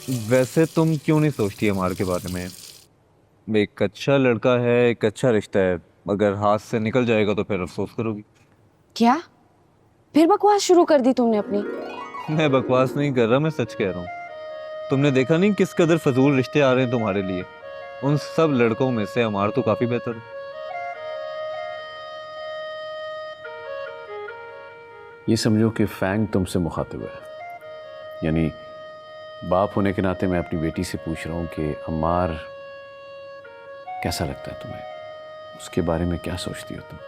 वैसे तुम क्यों नहीं सोचती अमार के बारे में? एक अच्छा लड़का है, एक अच्छा रिश्ता है। अगर हाथ से निकल जाएगा तो फिर अफसोस करोगी। क्या? फिर बकवास शुरू कर दी तुमने अपनी। मैं बकवास नहीं कर रहा, मैं सच कह रहा हूँ। तुमने देखा नहीं किस कदर फजूल रिश्ते आ रहे हैं तुम्हारे लिए। उन सब लड़कों में से अमार तो काफी बेहतर है। ये समझो कि फैंग तुमसे मुखातिब है, यानी बाप होने के नाते मैं अपनी बेटी से पूछ रहा हूँ कि अम्मार कैसा लगता है तुम्हें, उसके बारे में क्या सोचती हो तुम?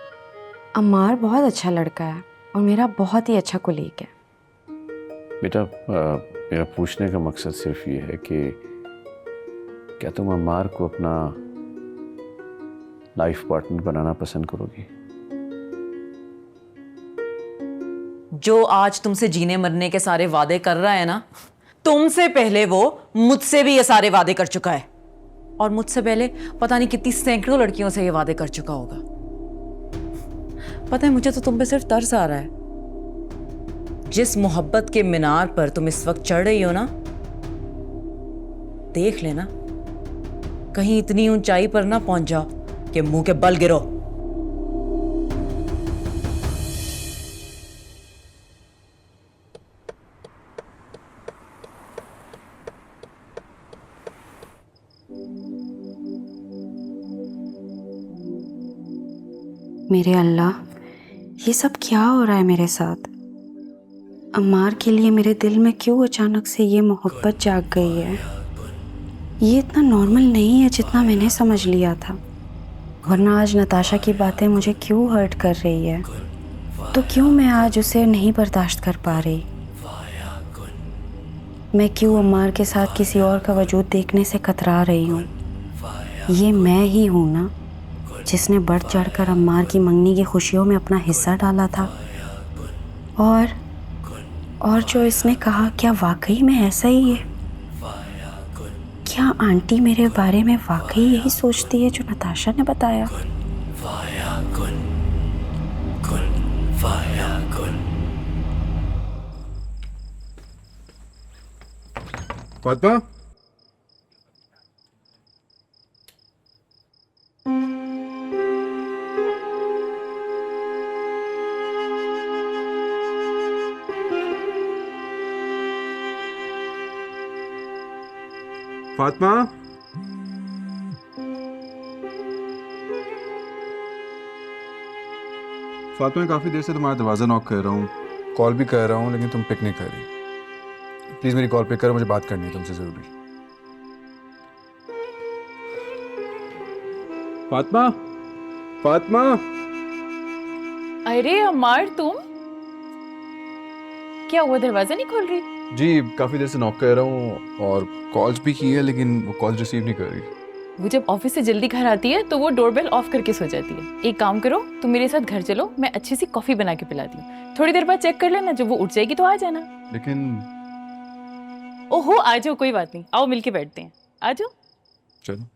अम्मार बहुत अच्छा लड़का है और मेरा बहुत ही अच्छा कोलीग है। बेटा, मेरा पूछने का मकसद सिर्फ ये है कि क्या तुम अम्मार को अपना लाइफ पार्टनर बनाना पसंद करोगी? जो आज तुमसे जीने मरने के सारे वादे कर रहा है ना, तुमसे पहले वो मुझसे भी ये सारे वादे कर चुका है। और मुझसे पहले पता नहीं कितनी सैकड़ों लड़कियों से ये वादे कर चुका होगा। पता है, मुझे तो तुम पे सिर्फ तरस आ रहा है। जिस मोहब्बत के मीनार पर तुम इस वक्त चढ़ रही हो ना, देख लेना कहीं इतनी ऊंचाई पर ना पहुंच जाओ कि मुंह के बल गिरो। मेरे अल्लाह, ये सब क्या हो रहा है मेरे साथ? अम्मार के लिए मेरे दिल में क्यों अचानक से ये मोहब्बत जाग गई है? ये इतना नॉर्मल नहीं है जितना मैंने समझ लिया था। वरना आज नताशा की बातें मुझे क्यों हर्ट कर रही है? तो क्यों मैं आज उसे नहीं बर्दाश्त कर पा रही? मैं क्यों अम्मार के साथ किसी और का वजूद देखने से कतरा रही हूँ? ये मैं ही हूँ ना, जिसने बढ़ चढ़कर अम्मार की मंगनी की खुशियों में अपना हिस्सा डाला था। और जो इसने कहा, क्या वाकई में ऐसा ही है? क्या आंटी मेरे बारे में वाकई यही सोचती है जो नताशा ने बताया? फातिमा, फातिमा, फातिमा, काफी देर से तुम्हारा दरवाजा नॉक कर रहा हूँ, कॉल भी कर रहा हूँ, लेकिन तुम पिक नहीं कर रही। प्लीज मेरी कॉल पिक करो, मुझे बात करनी है तुमसे जरूरी। फातिमा, फातिमा। अरे अमार, तुम क्या हुआ? दरवाजा नहीं खोल रही? जी, काफी देर से नॉक कर रहा हूँ और कॉल्स भी की है, लेकिन वो कॉल्स रिसीव नहीं कर रही। वो जब ऑफिस से जल्दी घर आती है तो वो डोरबेल ऑफ करके सो जाती है। एक काम करो, तुम मेरे साथ घर चलो, मैं अच्छी सी कॉफी बना के पिलाती हूँ। थोड़ी देर बाद चेक कर लेना, जब वो उठ जाएगी तो आ जाना। लेकिन ओहो, आ जाओ, कोई बात नहीं, आओ मिलके बैठते हैं, आ जाओ। चलो।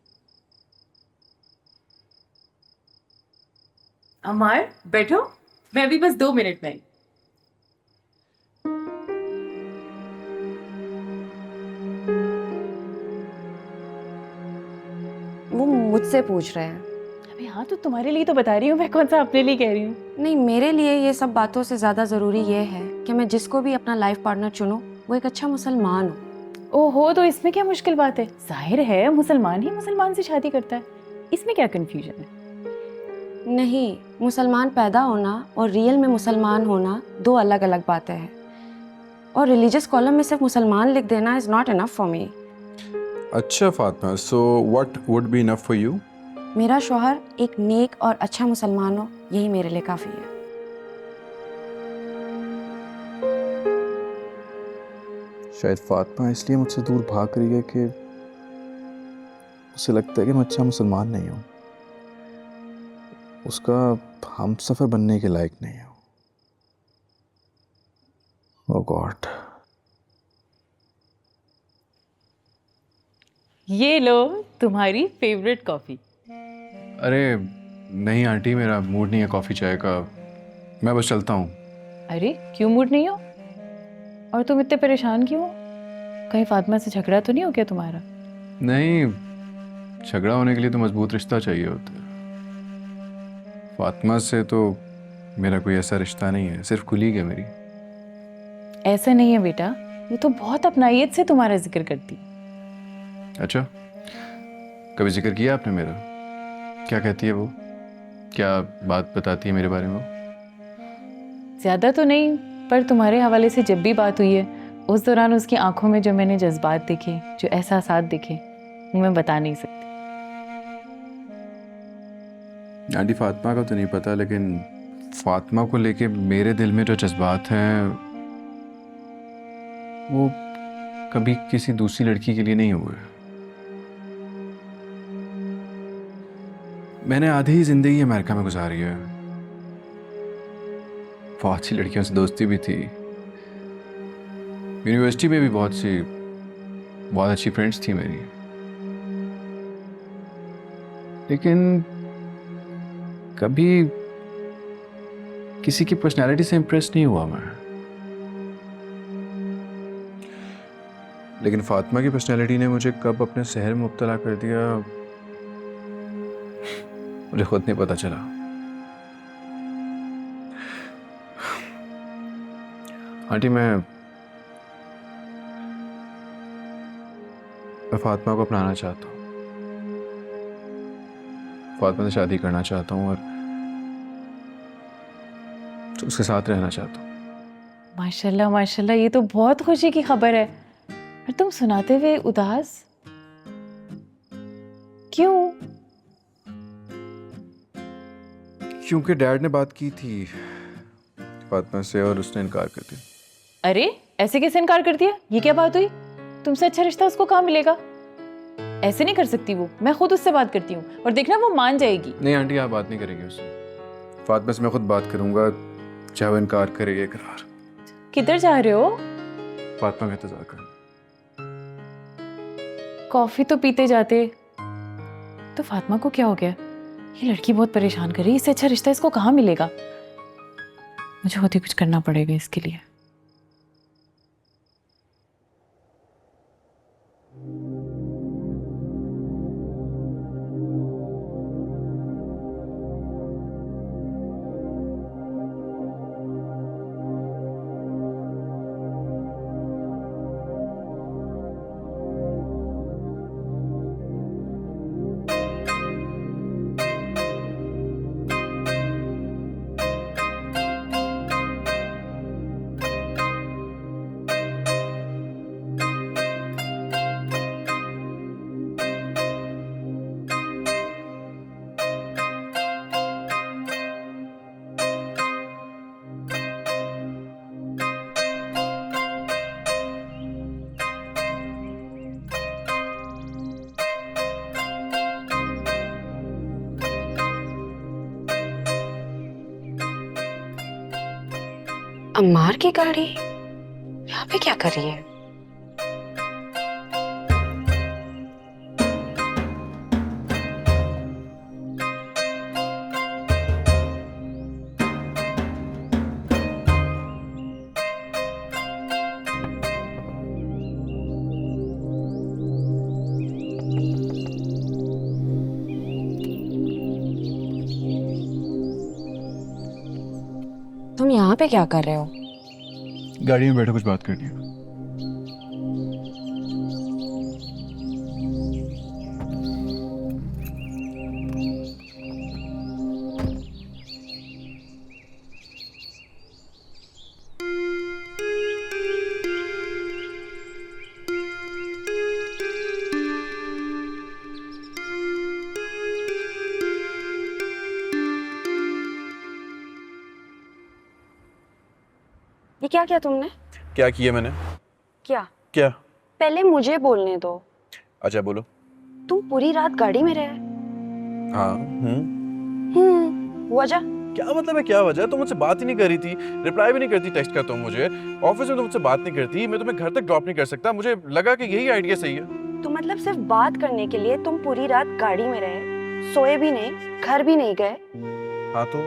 अमार बैठो, मैं अभी बस 2 मिनट में आई। वो मुझसे पूछ रहे हैं। अबे हाँ, तो तुम्हारे लिए तो बता रही हूँ मैं, कौन सा अपने लिए कह रही हूँ। नहीं, मेरे लिए ये सब बातों से ज़्यादा ज़रूरी ये है कि मैं जिसको भी अपना लाइफ पार्टनर चुनूं वो एक अच्छा मुसलमान हो। ओहो, तो इसमें क्या मुश्किल बात है? जाहिर है मुसलमान ही मुसलमान से शादी करता है, इसमें क्या कंफ्यूजन है? नहीं, मुसलमान पैदा होना और रियल में मुसलमान होना दो अलग अलग बातें हैं। और रिलीजियस कॉलम में सिर्फ मुसलमान लिख देना is not enough for me. अच्छा Fatima, so what would be enough for you? मेरा शौहर एक नेक और अच्छा मुसलमान हो, यही मेरे लिए काफ़ी है। शायद फातिमा इसलिए मुझसे दूर भाग रही है कि उसे लगता है कि मैं अच्छा मुसलमान नहीं हूँ, उसका हम सफर बनने के लायक नहीं हूँ। ओह गॉड। ये लो तुम्हारी फेवरेट कॉफी। अरे नहीं आंटी, मेरा मूड नहीं है कॉफ़ी चाय का, मैं बस चलता हूँ। अरे क्यों मूड नहीं हो? और तुम इतने परेशान क्यों हो? कहीं फातिमा से झगड़ा तो नहीं हो गया तुम्हारा? नहीं, झगड़ा होने के लिए तो मजबूत रिश्ता चाहिए होता है। फातिमा से तो मेरा कोई ऐसा रिश्ता नहीं है, सिर्फ कुलीग है मेरी। ऐसा नहीं है बेटा, वो तो बहुत अपनाइयत से तुम्हारा जिक्र करती है। अच्छा, कभी जिक्र किया आपने मेरा? क्या कहती है वो? क्या बात बताती है मेरे बारे में वो? ज्यादा तो नहीं, पर तुम्हारे हवाले से जब भी बात हुई है उस दौरान उसकी आंखों में जो मैंने जज्बात देखे, जो एहसासात देखे, वो मैं बता नहीं सकती। आंटी, फातिमा का तो नहीं पता, लेकिन फातिमा को लेके मेरे दिल में जो जज्बात हैं वो कभी किसी दूसरी लड़की के लिए नहीं हुए। मैंने आधी ही जिंदगी अमेरिका में गुजारी है। बहुत सी लड़कियों से दोस्ती भी थी, यूनिवर्सिटी में भी बहुत अच्छी फ्रेंड्स थी मेरी, लेकिन कभी किसी की पर्सनालिटी से इंप्रेस नहीं हुआ मैं। लेकिन फातिमा की पर्सनालिटी ने मुझे कब अपने शहर में मुब्तला कर दिया मुझे खुद नहीं पता चला। आंटी, मैं फातिमा को अपनाना चाहता हूँ, फातिमा से शादी करना चाहता हूँ और उसके साथ रहना चाहता हूँ। माशाल्लाह माशाल्लाह, ये तो बहुत खुशी की खबर है। और तुम सुनाते हुए उदास क्यों? क्योंकि डैड ने बात की थी फातिमा से और उसने इनकार कर दिया। अरे ऐसे कैसे इनकार कर दिया? ये क्या बात हुई? तुमसे अच्छा रिश्ता उसको कहाँ मिलेगा? ऐसे नहीं कर सकती वो, मैं खुद उससे बात करती हूँ और देखना वो मान जाएगी। नहीं आंटी, आप बात नहीं करेंगे उससे। फातिमा से मैं खुद बात करूंगा, चाहे वो इनकार करे या इकरार। किधर जा रहे हो? फातिमा का इंतजार करना। कॉफी तो पीते जाते। तो फातिमा को क्या हो गया? ये लड़की बहुत परेशान कर रही है, इससे अच्छा रिश्ता इसको कहाँ मिलेगा? मुझे खुद ही कुछ करना पड़ेगा इसके लिए। अम्मार की गाड़ी यहाँ पे क्या कर रही है? तुम यहाँ पे क्या कर रहे हो? गाड़ी में बैठो, कुछ बात करनी है। ये क्या किया तुमने? क्या किया मैंने? क्या? क्या? पहले मुझे बोलने दो। अच्छा बोलो। तुम पूरी रात गाड़ी में रहे? हाँ। वजह? क्या मतलब है क्या वजह? तुम मुझसे बात ही नहीं कर रही थी, रिप्लाई भी नहीं करती टेक्स्ट का तुम मुझे, ऑफिस में तुम मुझसे बात नहीं करती, मैं तुम्हें घर तक ड्रॉप नहीं कर सकता, मुझे लगा कि यही आइडिया सही है। तो मतलब सिर्फ बात करने के लिए तुम पूरी रात गाड़ी में रहे, सोए भी नहीं, घर भी नहीं गए? हाँ तो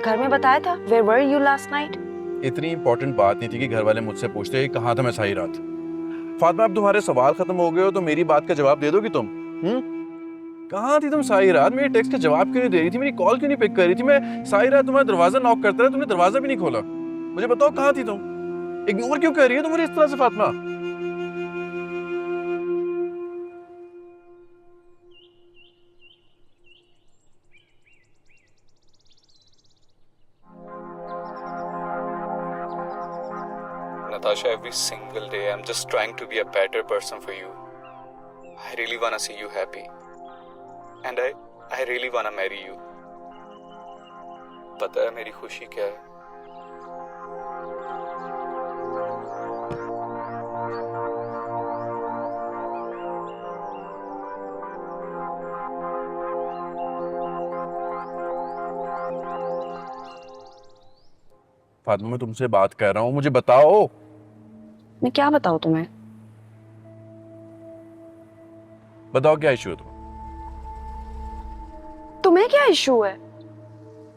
घर में बताया था Where were you last night? इतनी इंपॉर्टेंट बात नहीं थी कि घर वाले मुझसे पूछते कहाँ था मैं सारी रात। फातिमा अब तुम्हारे सवाल खत्म हो गए हो तो मेरी बात का जवाब दे दोगी तुम? कहाँ थी तुम सारी रात? मेरे टेक्स्ट का जवाब क्यों नहीं दे रही थी? मेरी कॉल क्यों नहीं पिक कर रही थी? मैं सारी रात तुम्हारा दरवाजा नॉक करता रहा, तुमने दरवाजा भी नहीं खोला। मुझे बताओ कहाँ थी तुम? इग्नोर क्यों कर रही हो तुम मुझे इस तरह से Fatima? Natasha, every single day I'm just trying to be a better person for you. I really wanna see you happy. And I really wanna marry you. पता है मेरी खुशी क्या है? फातिमा मैं तुमसे बात कर रहा हूँ, मुझे बताओ। मैं क्या बताऊँ तुम्हें? बताओ क्या इशू है तुम्हें? तुम्हें क्या इशू है?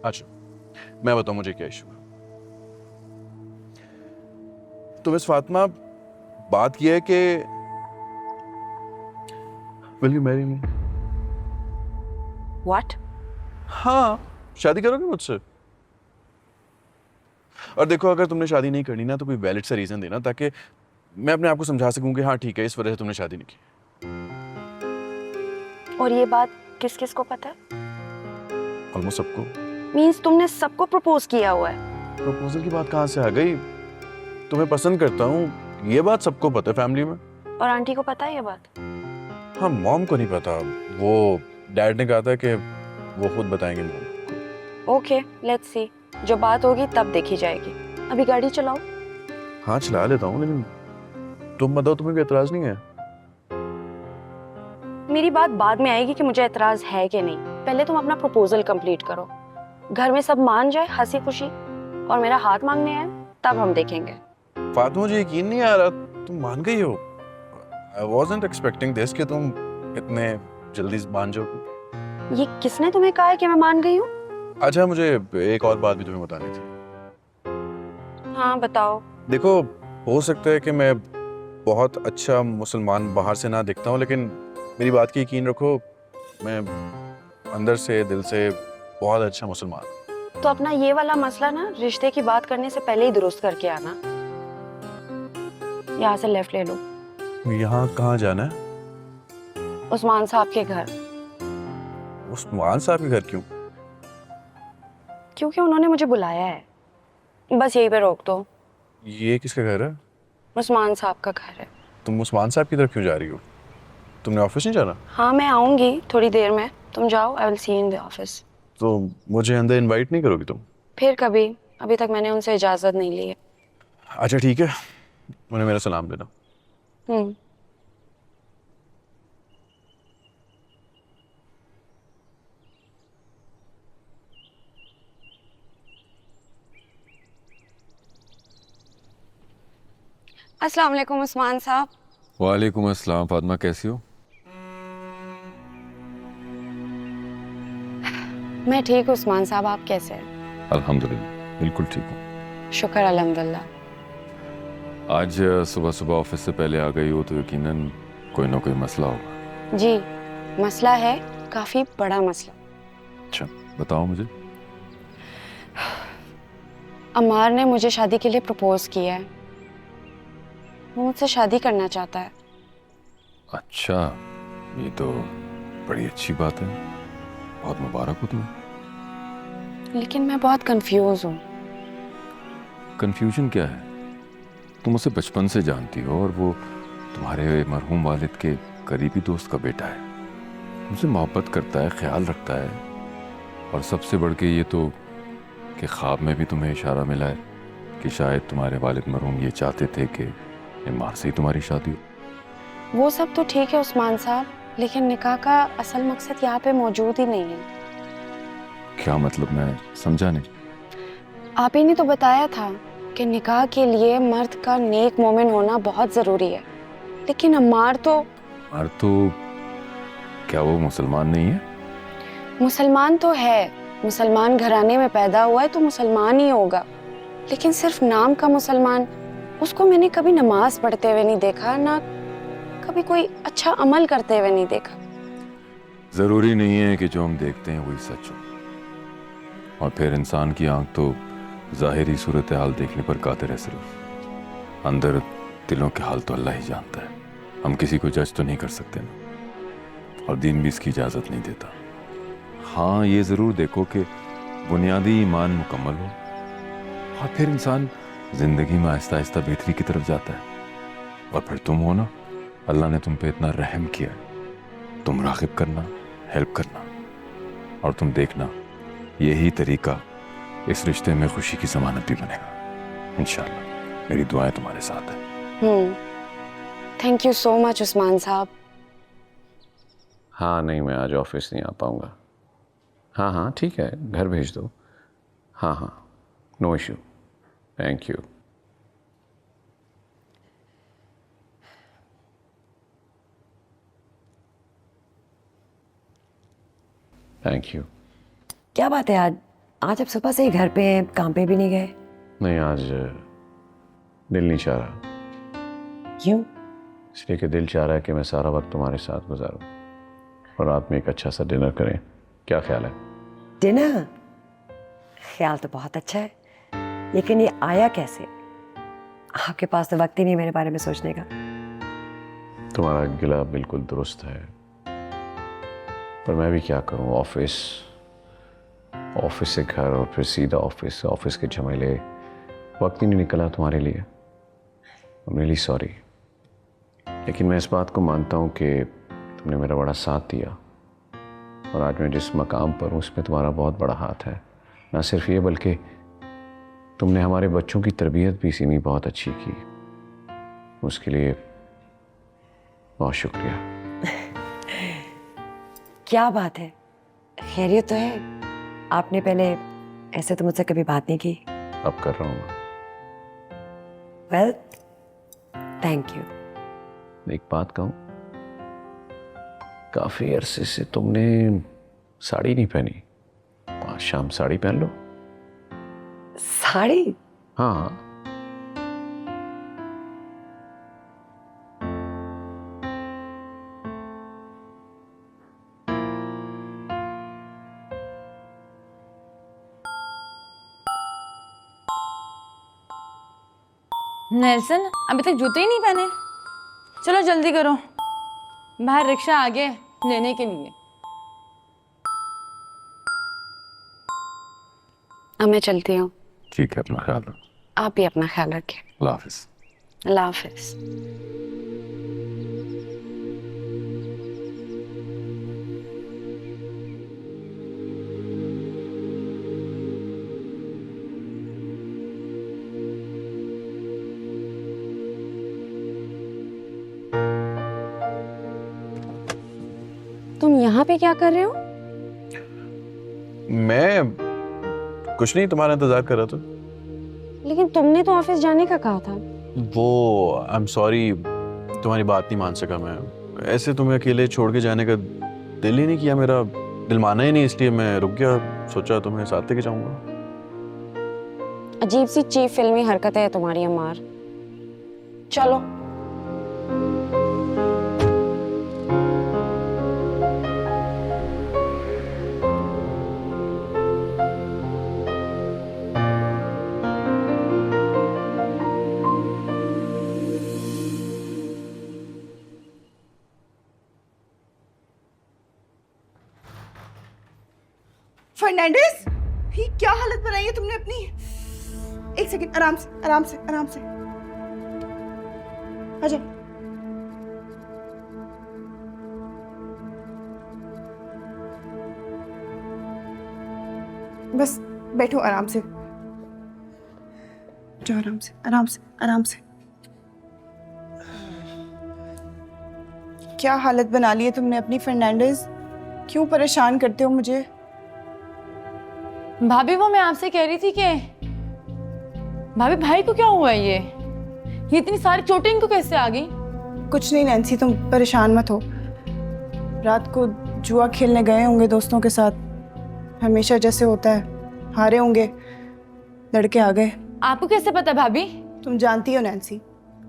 अच्छा मैं बताऊं मुझे क्या इशू है। तो मिस फातिमा बात यह है कि will you marry me? What? हाँ, शादी करोगे मुझसे? और देखो अगर तुमने शादी नहीं करनी ना तो कोई वैलिड सा रीजन देना ताकि मैं अपने आप को समझा सकूं कि हाँ ठीक है इस वजह से तुमने शादी नहीं की। और ये बात किस किस को पता है? ऑलमोस्ट सबको। मींस तुमने सबको प्रपोज किया हुआ है? प्रपोजल की बात कहाँ से आ गई? तुम्हें पसंद करता हूँ ये बात सबको पता है फैमिली में। और आंटी को पता है ये बात? हाँ मॉम को नहीं पता, वो डैड ने कहा था कि वो खुद बताएंगे मॉम को। ओके लेट्स सी, जो बात होगी तब देखी जाएगी। अभी गाड़ी चलाओ। हाँ चला लेता हूँ लेकिन तुम बताओ तुम्हें कोई एतराज नहीं है? मेरी बात बाद में आएगी कि मुझे एतराज है कि नहीं। पहले तुम अपना प्रपोजल कंप्लीट करो, घर में सब मान जाए हंसी खुशी, और मेरा हाथ मांगने आए तब हम देखेंगे। फातिमा मुझे यकीन नहीं आ रहा तुम मान गई हो। I wasn't expecting this कि तुम इतने जल्दी मान जाओगी। ये किसने तुम्हें कहा है कि मैं मान गई हूँ? अच्छा मुझे एक और बात भी तुम्हें बतानी थी। हाँ बताओ। देखो हो सकता है कि मैं बहुत अच्छा मुसलमान बाहर से ना दिखता हूँ लेकिन मेरी बात की यकीन रखो मैं अंदर से दिल से बहुत अच्छा मुसलमान। तो अपना ये वाला मसला ना रिश्ते की बात करने से पहले ही दुरुस्त करके आना। यहाँ से लेफ्ट ले लो। यहाँ कहाँ जाना है? उस्मान साहब के घर। उस्मान साहब के घर क्यों? क्योंकि उन्होंने मुझे बुलाया है। बस यहीं पे रोक दो। ये किसका घर है? उस्मान साहब का घर है। तुम उस्मान साहब की तरफ क्यों जा रही हो? तुमने ऑफिस नहीं जाना? हाँ मैं आऊंगी थोड़ी देर में, तुम जाओ। I will see in the office. तो मुझे अंदर इनवाइट नहीं करोगी तुम? फिर कभी, अभी तक मैंने उनसे इजाजत नहीं ली है। अच्छा ठीक है, उन्हें मेरा सलाम देना। अस्सलाम वालेकुम उस्मान साहब। वालेकुम अस्सलाम। फातिमा कैसी हो? मैं ठीक हूँ उस्मान साहब, आप कैसे हैं? अल्हम्दुलिल्लाह बिल्कुल ठीक हूँ। शुक्र अल्हम्दुलिल्लाह। आज सुबह सुबह ऑफिस से पहले आ गई हो तो यकीनन कोई ना कोई मसला होगा। जी मसला है, काफी बड़ा मसला। अच्छा बताओ मुझे। अम्मार ने मुझे शादी के लिए प्रपोज किया है। वो मुझसे शादी करना चाहता है। अच्छा ये तो बड़ी अच्छी बात है, बहुत मुबारक हो तुम्हें। लेकिन मैं बहुत कंफ्यूज हूँ। कंफ्यूजन क्या है? तुम उसे बचपन से जानती हो और वो तुम्हारे मरहूम वालिद के करीबी दोस्त का बेटा है। तुमसे मोहब्बत करता है, ख्याल रखता है, और सबसे बढ़ के ये तो कि ख्वाब में भी तुम्हें इशारा मिला है कि शायद तुम्हारे वालिद मरहूम ये चाहते थे कि इमार से ही तुम्हारी शादी हो। वो सब तो ठीक है उस्मान साहब, लेकिन निकाह का असल मकसद यहाँ पे मौजूद ही नहीं है। क्या मतलब? मैं समझा नहीं। आप ही ने तो बताया था कि निकाह के लिए मर्द का नेक मोमिन होना बहुत जरूरी है, लेकिन अम्मार तो क्या वो मुसलमान नहीं है? मुसलमान तो है, मुसलमान घराने में पैदा हुआ है तो मुसलमान ही होगा, लेकिन सिर्फ नाम का मुसलमान उसको मैंने कभी नमाज पढ़ते हुए नहीं देखा, ना कभी कोई अच्छा अमल करते हुए नहीं देखा। जरूरी नहीं है कि जो हम देखते हैं वही सच हो। और फिर इंसान की आंख तो जाहिरी सूरत हाल देखने पर कादिर है, सिर्फ अंदर दिलों के हाल तो अल्लाह ही जानता है। हम किसी को जज तो नहीं कर सकते ना, और दीन भी इसकी इजाज़त नहीं देता। हाँ, ये ज़रूर देखो कि बुनियादी ईमान मुकम्मल हो, और फिर इंसान ज़िंदगी में आहिस्ता आहिस्ता बेहतरी की तरफ जाता है। और फिर तुम हो ना, अल्लाह ने तुम पे इतना रहम किया है, तुम राग़िब करना, हेल्प करना, और तुम देखना यही तरीका इस रिश्ते में खुशी की ज़मानत भी बनेगा इंशाअल्लाह। मेरी दुआएं तुम्हारे साथ हैं। Thank you so much Usman साहब। हाँ नहीं, मैं आज ऑफिस नहीं आ पाऊँगा। हाँ हाँ ठीक है, घर भेज दो। हाँ हाँ, no issue, thank you. Thank you. क्या बात है, आज आप सुबह से ही घर पे हैं, काम पे भी नहीं गए? नहीं, आज दिल नहीं चाह रहा। क्यों? इसलिए कि दिल चाह रहा है कि मैं सारा वक्त तुम्हारे साथ गुजारूं और रात में एक अच्छा सा डिनर करें। क्या ख्याल है? डिनर? ख्याल तो बहुत अच्छा है, लेकिन ये आया कैसे? आपके पास तो वक्त ही नहीं मेरे बारे में सोचने का। तुम्हारा गिला बिल्कुल दुरुस्त है, पर मैं भी क्या करूं, ऑफिस से घर और फिर सीधा ऑफिस के झमेले, वक्त ही नहीं निकला तुम्हारे लिए। आई एम रियली सॉरी, लेकिन मैं इस बात को मानता हूं कि तुमने मेरा बड़ा साथ दिया, और आज मैं जिस मकाम पर हूं उसमें तुम्हारा बहुत बड़ा हाथ है। ना सिर्फ ये, बल्कि तुमने हमारे बच्चों की तरबियत भी इसी में बहुत अच्छी की। उसके लिए बहुत शुक्रिया। क्या बात है, खैरियत तो है? आपने पहले ऐसे तो मुझसे कभी बात नहीं की। अब कर रहा हूँ मैं। Well, thank you. एक बात कहूँ, काफी अरसे से तुमने साड़ी नहीं पहनी, आज शाम साड़ी पहन लो। साड़ी? हाँ हाँ। नेल्सन अभी तक जूते ही नहीं पहने। चलो जल्दी करो, बाहर रिक्शा आ गया लेने के लिए। अब मैं चलती हूँ। ठीक है, अपना ख्याल रखो। आप भी अपना ख्याल रखें। अल्लाह हाफिज। अल्लाह हाफिज। तुम यहाँ पे क्या कर रहे हो? मैं कुछ नहीं, तुम्हारा इंतजार कर रहा था। लेकिन तुमने तो ऑफिस जाने का कहा था। वो आई एम सॉरी, तुम्हारी बात नहीं मान सका मैं। ऐसे तुम्हें अकेले छोड़ के जाने का दिल ही नहीं किया, मेरा दिल माना ही नहीं, इसलिए मैं रुक गया। सोचा तुम्हें साथ लेके जाऊंगा। अजीब सी चीप फिल्मी हरकतें है तुम्हारी अम्मार। चलो। फर्नांडिस, ये क्या हालत बनाई है तुमने अपनी? एक सेकंड, आराम से आराम से आराम से। आजा। बस बैठो आराम से, जाओ आराम से आराम से आराम से। क्या हालत बना ली है तुमने अपनी फर्नांडिस? क्यों परेशान करते हो मुझे? भाभी वो मैं आपसे कह रही थी कि भाभी भाई को क्या हुआ है? ये इतनी सारी चोटें इनको कैसे आ गई? कुछ नहीं नैन्सी, तुम परेशान मत हो। रात को जुआ खेलने गए होंगे दोस्तों के साथ, हमेशा जैसे होता है, हारे होंगे, लड़के आ गए। आपको कैसे पता भाभी? तुम जानती हो नैन्सी,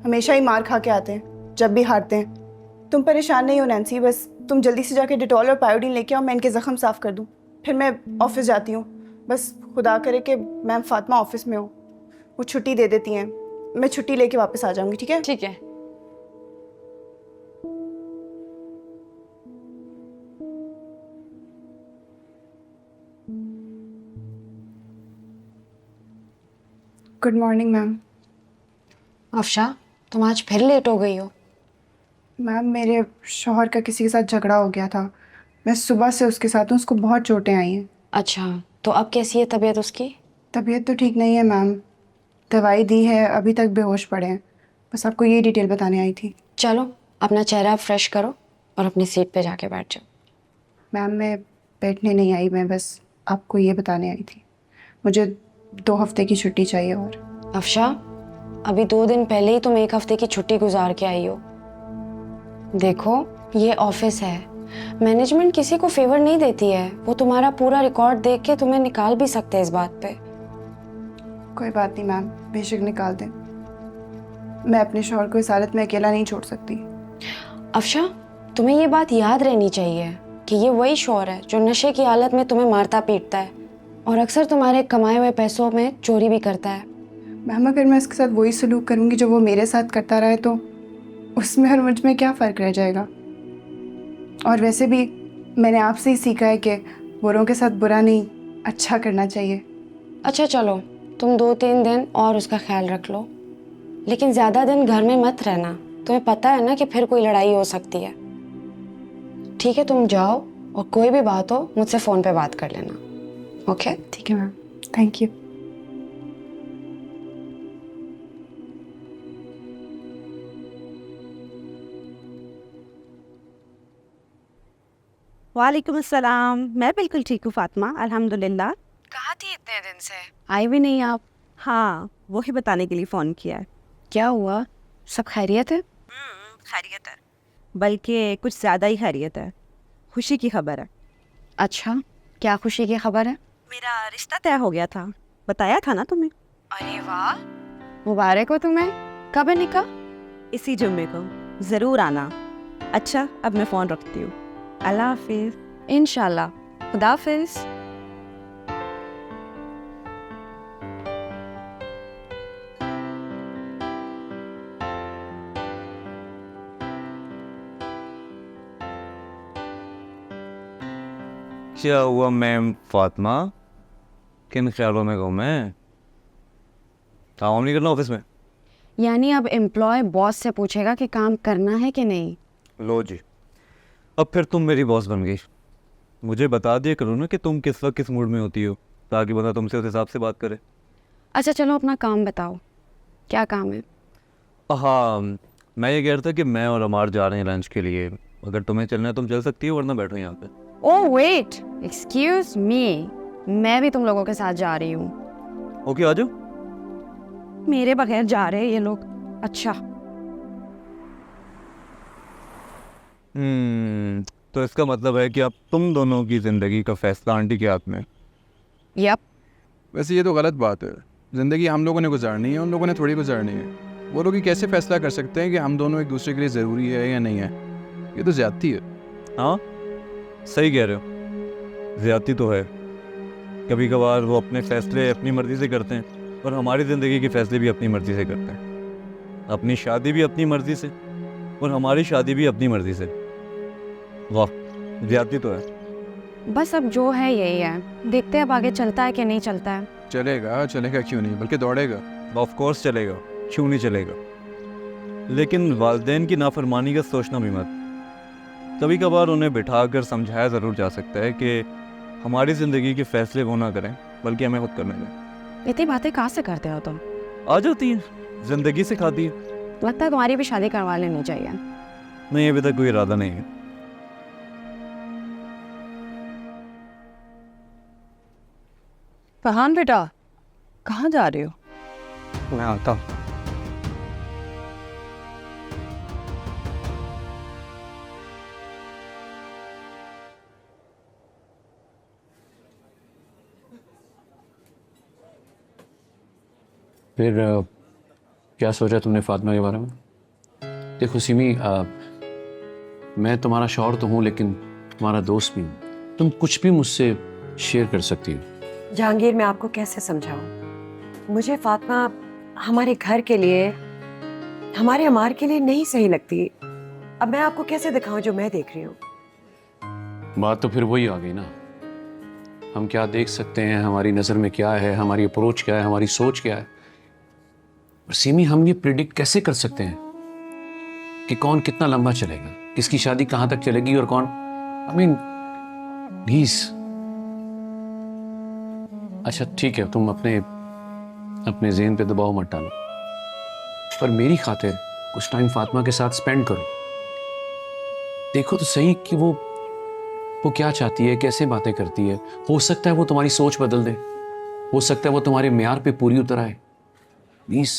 हमेशा ही मार खा के आते हैं जब भी हारते हैं। तुम परेशान नहीं हो नैन्सी, बस तुम जल्दी से जाके डिटॉल और पायोडीन लेके आओ, मैं इनके ज़ख्म साफ़ कर दूँ, फिर मैं ऑफिस जाती हूँ। बस खुदा करे कि मैम फातिमा ऑफिस में हो, वो छुट्टी दे देती हैं, मैं छुट्टी लेके वापस आ जाऊँगी, ठीक है? ठीक है। Good morning ma'am. अफशा, तुम आज फिर लेट हो गई हो। मैम मेरे शौहर का किसी के साथ झगड़ा हो गया था, मैं सुबह से उसके साथ हूँ, उसको बहुत चोटें आई हैं। अच्छा, तो अब कैसी है तबीयत उसकी? तबीयत तो ठीक नहीं है मैम, दवाई दी है, अभी तक बेहोश पड़े हैं। बस आपको ये डिटेल बताने आई थी। चलो अपना चेहरा फ्रेश करो और अपनी सीट पे जाके बैठ जाओ। मैम मैं बैठने नहीं आई, मैं बस आपको ये बताने आई थी, मुझे 2 हफ्ते की छुट्टी चाहिए। और अफशा, अभी 2 दिन पहले ही तुम 1 हफ्ते की छुट्टी गुजार के आई हो। देखो, ये ऑफिस है, मैनेजमेंट किसी को फेवर नहीं देती है, वो तुम्हारा पूरा रिकॉर्ड देख के तुम्हें निकाल भी सकते हैं इस बात पे। कोई बात नहीं मैम, बेशक निकाल दें, मैं अपने शौहर को इस हालत में अकेला नहीं छोड़ सकती। अफशा, तुम्हें ये बात याद रहनी चाहिए कि ये वही शौहर है जो नशे की हालत में तुम्हें मारता पीटता है और अक्सर तुम्हारे कमाए हुए पैसों में चोरी भी करता है। मैम अगर मैं इसके साथ वही सलूक करूँगी जो वो मेरे साथ करता रहा है, तो उसमें और मुझ में क्या फ़र्क रह जाएगा? और वैसे भी मैंने आपसे ही सीखा है कि बुरों के साथ बुरा नहीं, अच्छा करना चाहिए। अच्छा चलो, तुम 2-3 दिन और उसका ख्याल रख लो, लेकिन ज़्यादा दिन घर में मत रहना, तुम्हें पता है ना कि फिर कोई लड़ाई हो सकती है। ठीक है, तुम जाओ और कोई भी बात हो मुझसे फ़ोन पे बात कर लेना। ओके? ठीक है मैम, थैंक यू। वालेकुम अस्सलाम। मैं बिल्कुल ठीक हूँ फातिमा, अल्हम्दुलिल्लाह। कहाँ थी इतने दिन से? आई भी नहीं आप। हाँ, वही बताने के लिए फ़ोन किया है। क्या हुआ? सब खैरियत है? खैरियत है, बल्कि कुछ ज़्यादा ही खैरियत है। खुशी की खबर है। अच्छा, क्या खुशी की खबर है? मेरा रिश्ता तय हो गया था, बताया था ना तुम्हें। अरे वाह, मुबारक हो तुम्हें। कब है निकाह? इसी जुम्मे को, ज़रूर आना। अच्छा, अब मैं फ़ोन रखती हूँ। अल्लाह हाफिज़। इंशाल्लाह। खुदा हाफिज़। क्या हुआ मैम फातिमा, किन ख्यालों में कहूँ मैं? काम नहीं करना ऑफिस में? यानी अब एम्प्लॉय बॉस से पूछेगा कि काम करना है कि नहीं? लो जी, अब फिर तुम मेरी बॉस बन गई। मुझे बता दिया करो ना कि तुम किस वक्त किस मूड में होती हो, ताकि बंदा तुमसे उस हिसाब से बात करे। अच्छा चलो अपना काम बताओ, क्या काम है? हाँ, मैं ये कह रहा था कि मैं और अमार जा रहे हैं लंच के लिए। अगर तुम्हें चलना है तुम चल सकती हो, वरना बैठो यहाँ पे। ओह वेट, एक्सक्यूज मी, मैं भी तुम लोगों के साथ जा रही हूँ। ओके, आ जाओ। मेरे बगैर जा रहे हैं ये लोग। अच्छा, तो इसका मतलब है कि अब तुम दोनों की ज़िंदगी का फैसला आंटी के हाथ में है। यप। वैसे ये तो गलत बात है, ज़िंदगी हम लोगों ने गुजारनी है, उन लोगों ने थोड़ी गुजारनी है। वो लोग ही कैसे फैसला कर सकते हैं कि हम दोनों एक दूसरे के लिए ज़रूरी है या नहीं है? ये तो ज़्यादती है। हाँ, सही कह रहे हो, ज़्यादती तो है। कभी कभार वो अपने फैसले अपनी मर्ज़ी से करते हैं और हमारी ज़िंदगी के फैसले भी अपनी मर्ज़ी से करते हैं। अपनी शादी भी अपनी मर्ज़ी से और हमारी शादी भी अपनी मर्ज़ी से। वाह, ज़्यादती तो है। बस अब जो है यही है, देखते हैं अब आगे चलता है कि नहीं चलता है। चलेगा, चलेगा क्यों नहीं, बल्कि दौड़ेगा। ऑफ कोर्स चलेगा, क्यों नहीं चलेगा। लेकिन वालिदैन की नाफरमानी का सोचना भी मत। कभी कभार उन्हें बिठाकर समझाया ज़रूर जा सकता है कि हमारी ज़िंदगी के फैसले वो ना करें, बल्कि हमें खुद करने दें। इतनी बातें कहाँ से करते हो तुम? आ जाती हैं, ज़िंदगी सिखाती है। लगता है तुम्हारी भी शादी करवा लेनी चाहिए। नहीं, अभी तक कोई इरादा नहीं है। फरहान बेटा, कहाँ जा रहे हो? मैं आता हूँ। फिर क्या सोचा तुमने फातिमा के बारे में? देखो सिमी, मैं तुम्हारा शौहर तो हूँ लेकिन तुम्हारा दोस्त भी हूँ। तुम कुछ भी मुझसे शेयर कर सकती हो। जहांगीर, मैं आपको कैसे समझाऊं? मुझे फातिमा हमारे घर के लिए, हमारे अमार के लिए नहीं सही लगती। अब मैं आपको कैसे दिखाऊं जो मैं देख रही हूँ? बात तो फिर वही आ गई ना, हम क्या देख सकते हैं, हमारी नज़र में क्या है, हमारी अप्रोच क्या है, हमारी सोच क्या है। और सिमी, हम ये प्रिडिक्ट कैसे कर सकते हैं कि कौन कितना लंबा चलेगा, किसकी शादी कहाँ तक चलेगी और कौन, आई मीन प्लीज। अच्छा ठीक है, तुम अपने ज़हन पे दबाव मत डालो, पर मेरी खातिर कुछ टाइम फातिमा के साथ स्पेंड करो। देखो तो सही कि वो क्या चाहती है, कैसे बातें करती है। हो सकता है वो तुम्हारी सोच बदल दे, हो सकता है वो तुम्हारे म्यार पे पूरी उतर आए। प्लीज।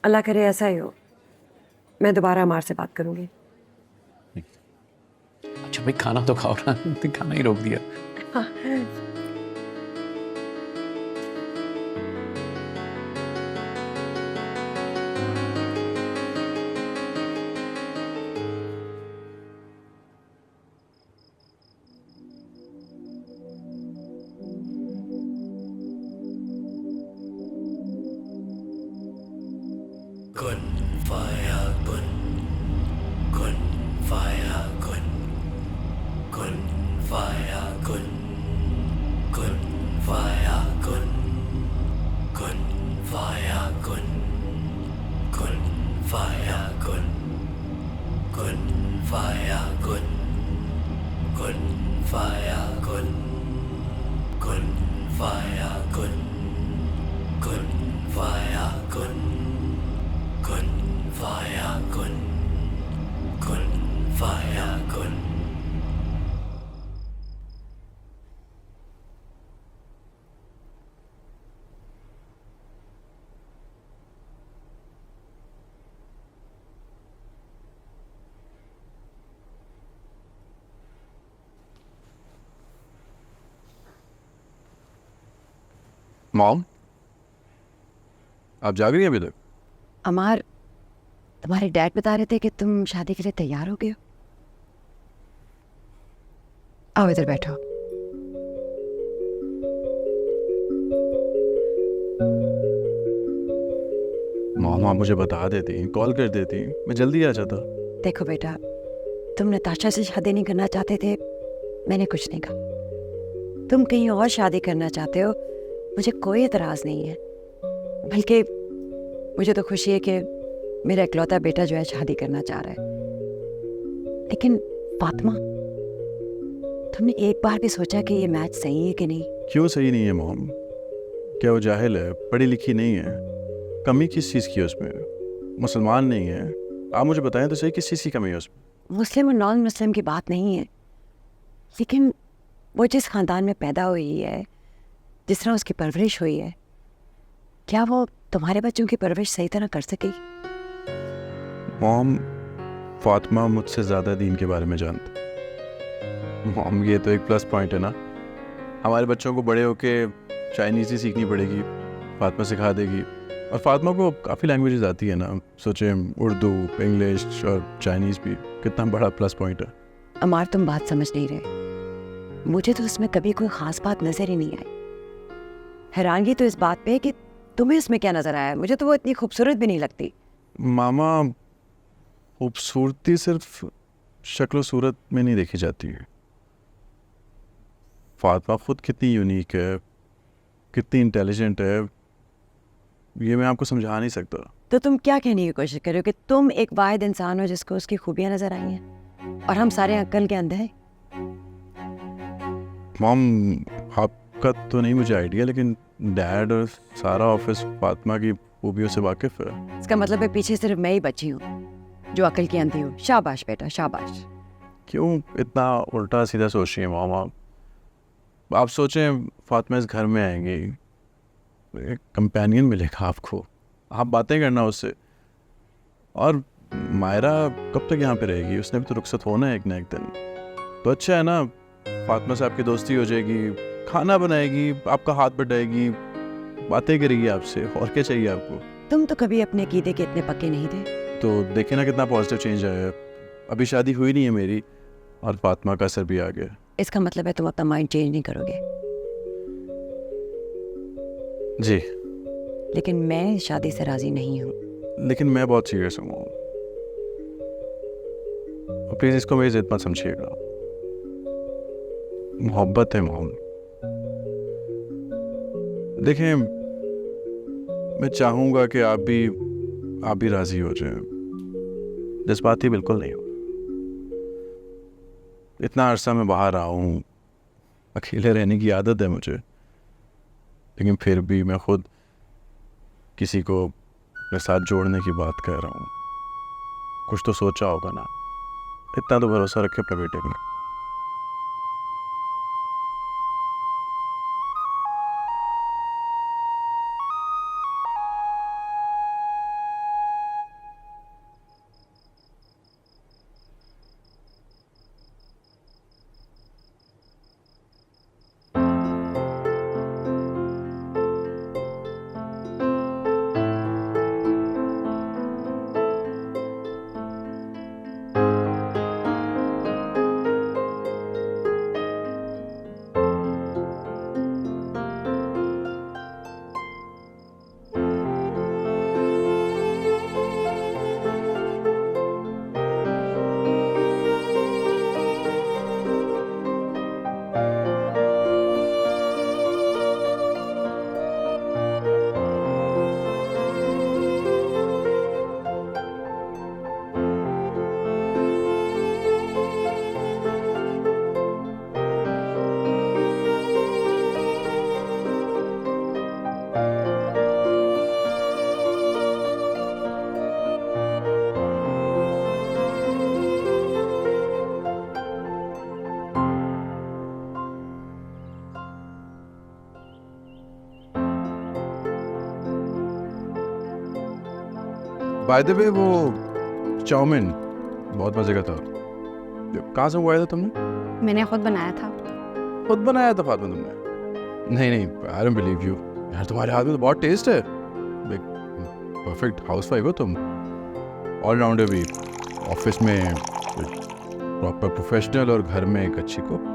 अल्लाह करे ऐसा ही हो। मैं दोबारा अमार से बात करूंगी। अच्छा भाई, खाना तो खाओ ना, खाना ही रोक दिया। मॉम, आप जाग रही हैं अभी तक? अमार, तुम्हारे डैड बता रहे थे कि तुम शादी के लिए तैयार हो गए हो। आओ इधर बैठो। मॉम, आप मुझे बता देती, कॉल कर देती, मैं जल्दी आ जाता। देखो बेटा, तुम नताशा से शादी नहीं करना चाहते थे, मैंने कुछ नहीं कहा। तुम कहीं और शादी करना चाहते हो, मुझे कोई एतराज़ नहीं है। बल्कि मुझे तो खुशी है कि मेरा इकलौता बेटा जो है शादी करना चाह रहा है। लेकिन फातिमा, तुमने एक बार भी सोचा कि ये मैच सही है कि नहीं? क्यों सही नहीं है मॉम? क्या वो जाहिल है, पढ़ी लिखी नहीं है? कमी किस चीज़ की है उसमें? मुसलमान नहीं है? आप मुझे बताएं तो सही, किस चीज़ की कमी है उसमें? मुस्लिम और नॉन मुस्लिम की बात नहीं है, लेकिन वो जिस ख़ानदान में पैदा हुई है, जिस तरह उसकी परवरिश हुई है, क्या वो तुम्हारे बच्चों की परवरिश सही तरह कर सकेगी? मॉम, फातिमा मुझसे ज़्यादा दीन के बारे में जानती। मॉम, ये तो एक प्लस पॉइंट है ना। हमारे बच्चों को बड़े होके चाइनीज़ ही सीखनी पड़ेगी, फातिमा सिखा देगी। और फातिमा को काफ़ी लैंग्वेजेस आती है ना, सोचें उर्दू, इंग्लिश और चाइनीज़ भी, कितना बड़ा प्लस पॉइंट है। अमार, तुम बात समझ नहीं रहे। मुझे तो उसमें कभी कोई ख़ास बात नज़र ही नहीं आई। हैरानगी तो इस बात पे है कि तुम्हें उसमें क्या नज़र आया। मुझे तो वो इतनी खूबसूरत भी नहीं लगती। मामा, खूबसूरती सिर्फ शक्ल सूरत में नहीं देखी जाती है। फातिमा खुद कितनी यूनिक है, कितनी इंटेलिजेंट है, ये मैं आपको समझा नहीं सकता। तो तुम क्या कहने की कोशिश कर रहे हो कि तुम एक वाहिद इंसान हो जिसको उसकी खूबियाँ नज़र आई हैं और हम सारे अक्ल के अंधे हैं? मॉम, आपका तो नहीं मुझे आइडिया, लेकिन डैड और सारा ऑफिस फातिमा की खूबियों से वाकिफ़ है। इसका मतलब है पीछे सिर्फ मैं ही बची हूँ जो अकल की अंधी हूँ। शाबाश बेटा, शाबाश। क्यों इतना उल्टा सीधा सोच रही हैं मॉम? आप सोचें, फातिमा इस घर में आएंगी, एक कंपेनियन मिलेगा आपको, आप बातें करना उससे। और मायरा कब तक यहाँ पे रहेगी? उसने भी तो रुखसत होना है एक ना एक दिन। तो अच्छा है ना, फातिमा से आपकी दोस्ती हो जाएगी, खाना बनाएगी, आपका हाथ बटाएगी, बातें करेगी आपसे, और क्या चाहिए आपको? तुम तो कभी अपने कीदे के इतने पक्के नहीं थे। तो देखे ना कितना पॉजिटिव चेंज आया है। अभी शादी हुई नहीं है मेरी और फातिमा का असर भी आ गया। इसका मतलब है तुम अपना माइंड चेंज नहीं करोगे। जी, लेकिन मैं शादी से राजी नहीं हूँ। लेकिन मैं बहुत सीरियस हूँ मॉम, प्लीज इसको मेरी जिद मत समझिएगा। मोहब्बत है मॉम। देखें, मैं चाहूँगा कि आप भी राजी हो जाएं। जज्बाती बिल्कुल नहीं हो। इतना अरसा मैं बाहर रहा हूँ, अकेले रहने की आदत है मुझे, लेकिन फिर भी मैं खुद किसी को अपने साथ जोड़ने की बात कर रहा हूँ। कुछ तो सोचा होगा ना। इतना तो भरोसा रखे अपने बेटे पे। बाय द वे, वो चाउमीन बहुत मजे का था। कहाँ से मंगवाया था तुमने? मैंने खुद बनाया था। खुद बनाया था फातिमा तुमने? नहीं, आई डोंट बिलीव यू यार, तुम्हारे हाथ में तो बहुत टेस्ट है। परफेक्ट हाउसवाइफ हो तुम, ऑलराउंडर भी, ऑफिस में प्रॉपर प्रोफेशनल और घर में एक अच्छी कुक।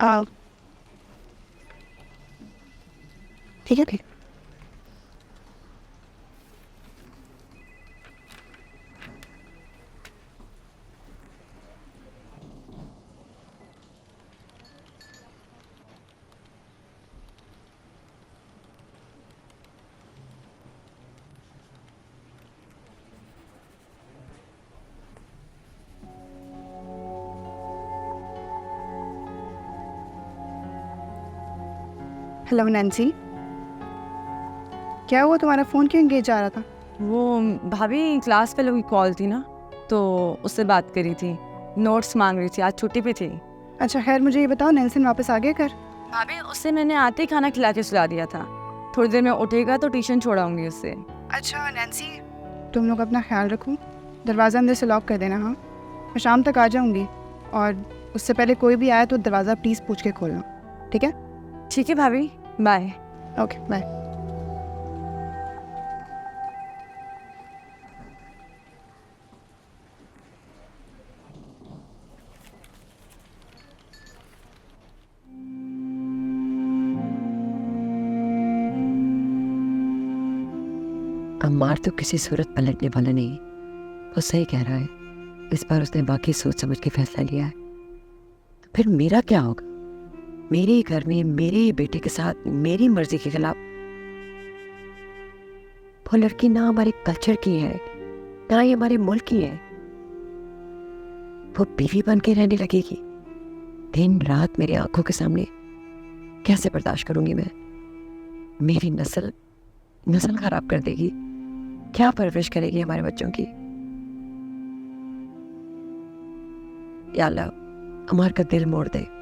आओ, ठीक है ठीक। हेलो नैन्सी, क्या हुआ? तुम्हारा फ़ोन क्यों एंगेज आ रहा था? वो भाभी क्लास फेलो की कॉल थी ना, तो उससे बात करी थी, नोट्स मांग रही थी, आज छुट्टी पे थी। अच्छा खैर, मुझे ये बताओ, नेल्सन वापस आ गया घर? भाभी उससे मैंने आते ही खाना खिला के सुला दिया था, थोड़ी देर में उठेगा तो ट्यूशन छोड़ाऊंगी उससे। अच्छा नैन्सी, तुम लोग अपना ख्याल रखो, दरवाज़ा अंदर से लॉक कर देना। हाँ, मैं शाम तक आ जाऊँगी, और उससे पहले कोई भी आए तो दरवाज़ा प्लीज़ पूछ के खोलना, ठीक है? ठीक है भाभी, बाय। Okay bye. अम्मार तो किसी सूरत पलटने वाला नहीं, वो सही कह रहा है। इस बार उसने बाकी सोच समझ के फैसला लिया है, तो फिर मेरा क्या होगा? मेरे ही घर में मेरे ही बेटे के साथ मेरी मर्जी के खिलाफ। वो लड़की ना हमारे कल्चर की है, ना ही हमारे मुल्क की है। वो बीवी बन के रहने लगेगी दिन रात मेरी आंखों के सामने। कैसे बर्दाश्त करूंगी मैं? मेरी नस्ल खराब कर देगी। क्या परवरिश करेगी हमारे बच्चों की? या अल्लाह अमार का दिल मोड़ दे।